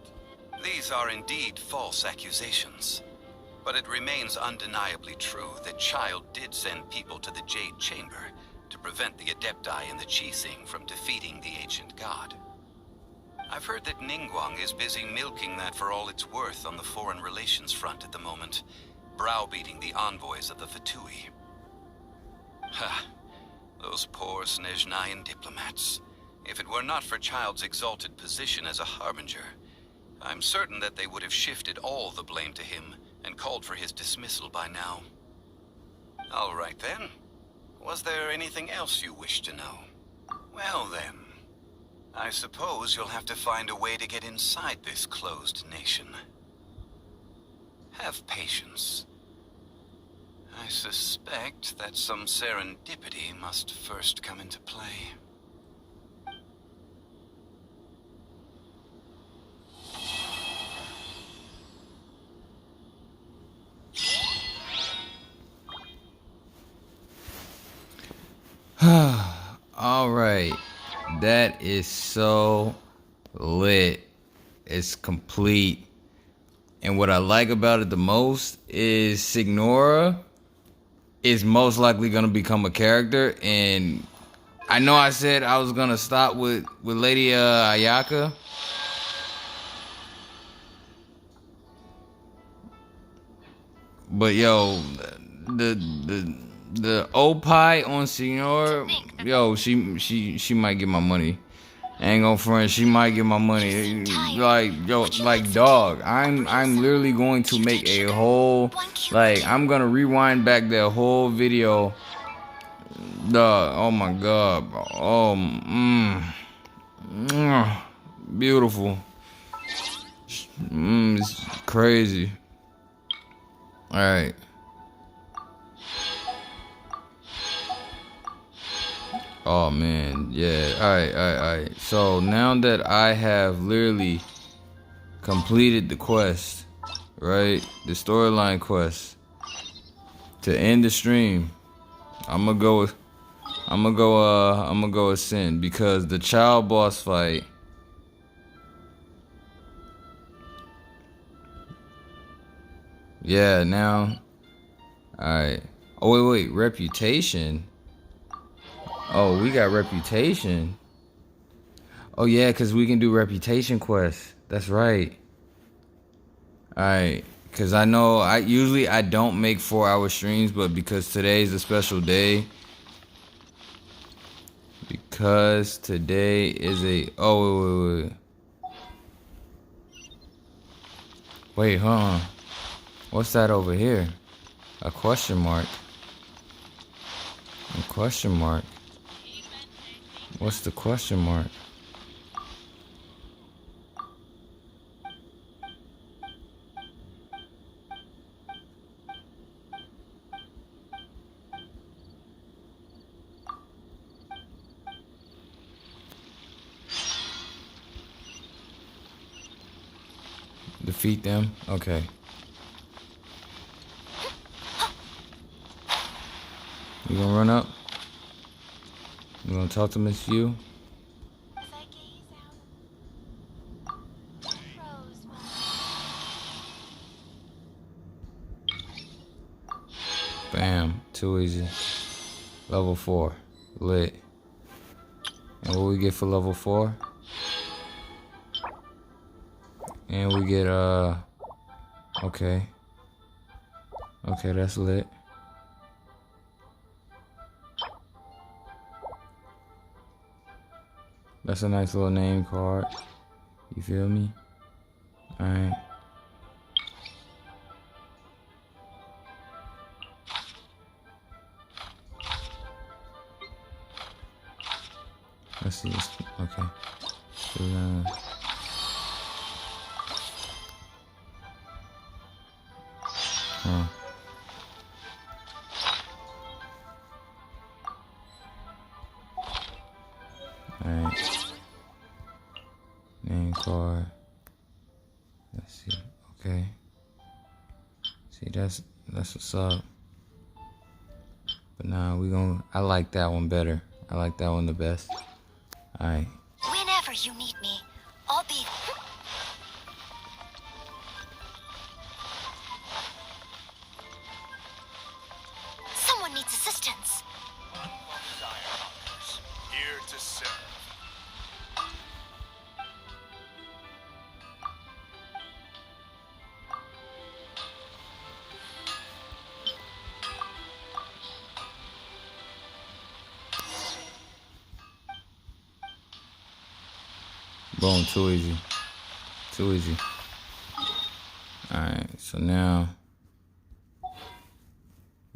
Speaker 7: These are indeed false accusations. But it remains undeniably true that Childe did send people to the Jade Chamber to prevent the Adepti and the Chising from defeating the ancient god. I've heard that Ningguang is busy milking that for all it's worth on the foreign relations front at the moment, browbeating the envoys of the Fatui. Ha! Those poor Snezhnayan diplomats. If it were not for Childe's exalted position as a harbinger, I'm certain that they would have shifted all the blame to him and called for his dismissal by now. All right then. Was there anything else you wish to know? Well then. I suppose you'll have to find a way to get inside this closed nation. Have patience. I suspect that some serendipity must first come into play.
Speaker 1: All right, that is so lit. It's complete. And what I like about it the most is Signora is most likely gonna become a character. And I know I said I was gonna stop with Lady Ayaka. But yo, the Opie on Signora, yo, she might get my money. I ain't gonna front, she might get my money. Like, yo, like, dog, I'm literally going to make a whole, like, I'm gonna rewind back that whole video. Dog, oh my god, bro. Oh, beautiful. It's crazy. Alright. Oh man, yeah. Alright. So now that I have literally completed the quest, right? The storyline quest. To end the stream, I'm gonna go with Sin, because the child boss fight. Yeah, now. Alright. Oh wait, reputation. Oh, we got reputation. Oh yeah, because we can do reputation quests. That's right. Alright. Because I know I usually don't make 4-hour streams, but because today's a special day. Because today is a wait, huh? What's that over here? A question mark. A question mark. What's the question mark? Defeat them? Okay. You gonna run up? You gonna talk to Miss Yu? Bam. Too easy. Level 4. Lit. And what we get for level 4? And we get, okay. Okay, that's lit. That's a nice little name card. You feel me? Alright. Let's see this. Okay. So we're gonna... Huh. Alright. Name card. Let's see. Okay. See, that's what's up. But nah, I like that one better. I like that one the best. Alright.
Speaker 2: Whenever you need me, I'll be... Someone needs assistance.
Speaker 10: Here to serve.
Speaker 1: Boom, too easy. Too easy. Alright, so now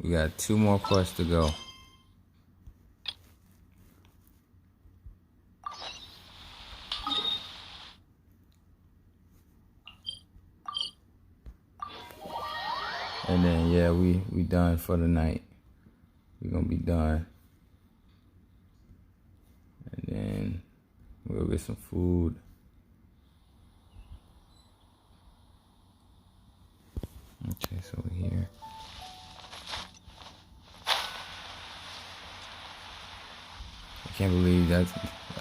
Speaker 1: we got 2 more quests to go. And then yeah, we done for the night. We're gonna be done. And then we'll get some food. Okay, so we're here. I can't believe that.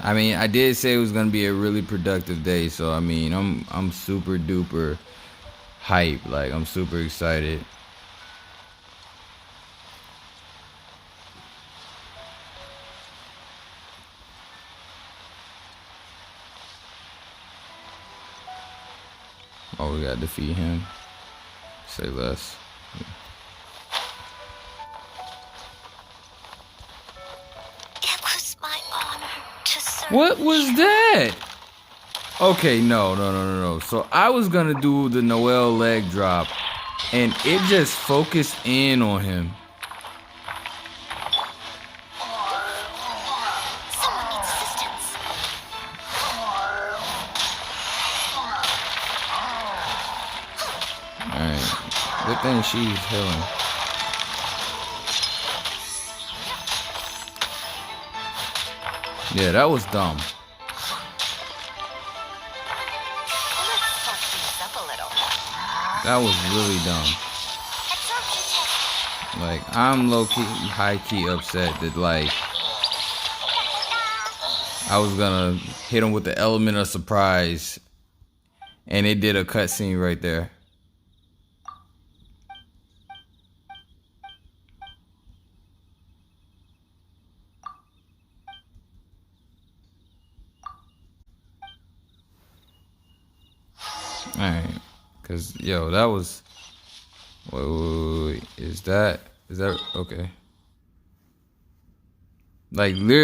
Speaker 1: I mean, I did say it was gonna be a really productive day, so I mean, I'm super duper hype. Like, I'm super excited. Oh, we gotta defeat him. Say less.
Speaker 2: It was my honor to serve.
Speaker 1: What was that? Okay, no. So I was gonna do the Noel leg drop, and it just focused in on him.
Speaker 2: Someone needs assistance.
Speaker 1: Alright. Good thing she's healing. Yeah, that was dumb.
Speaker 11: Let's fuck things up a little.
Speaker 1: That was really dumb. Like, I'm low-key, high-key upset that, like, I was gonna hit him with the element of surprise, and it did a cutscene right there. Alright, cause yo, that was. Wait, is that okay? Like literally.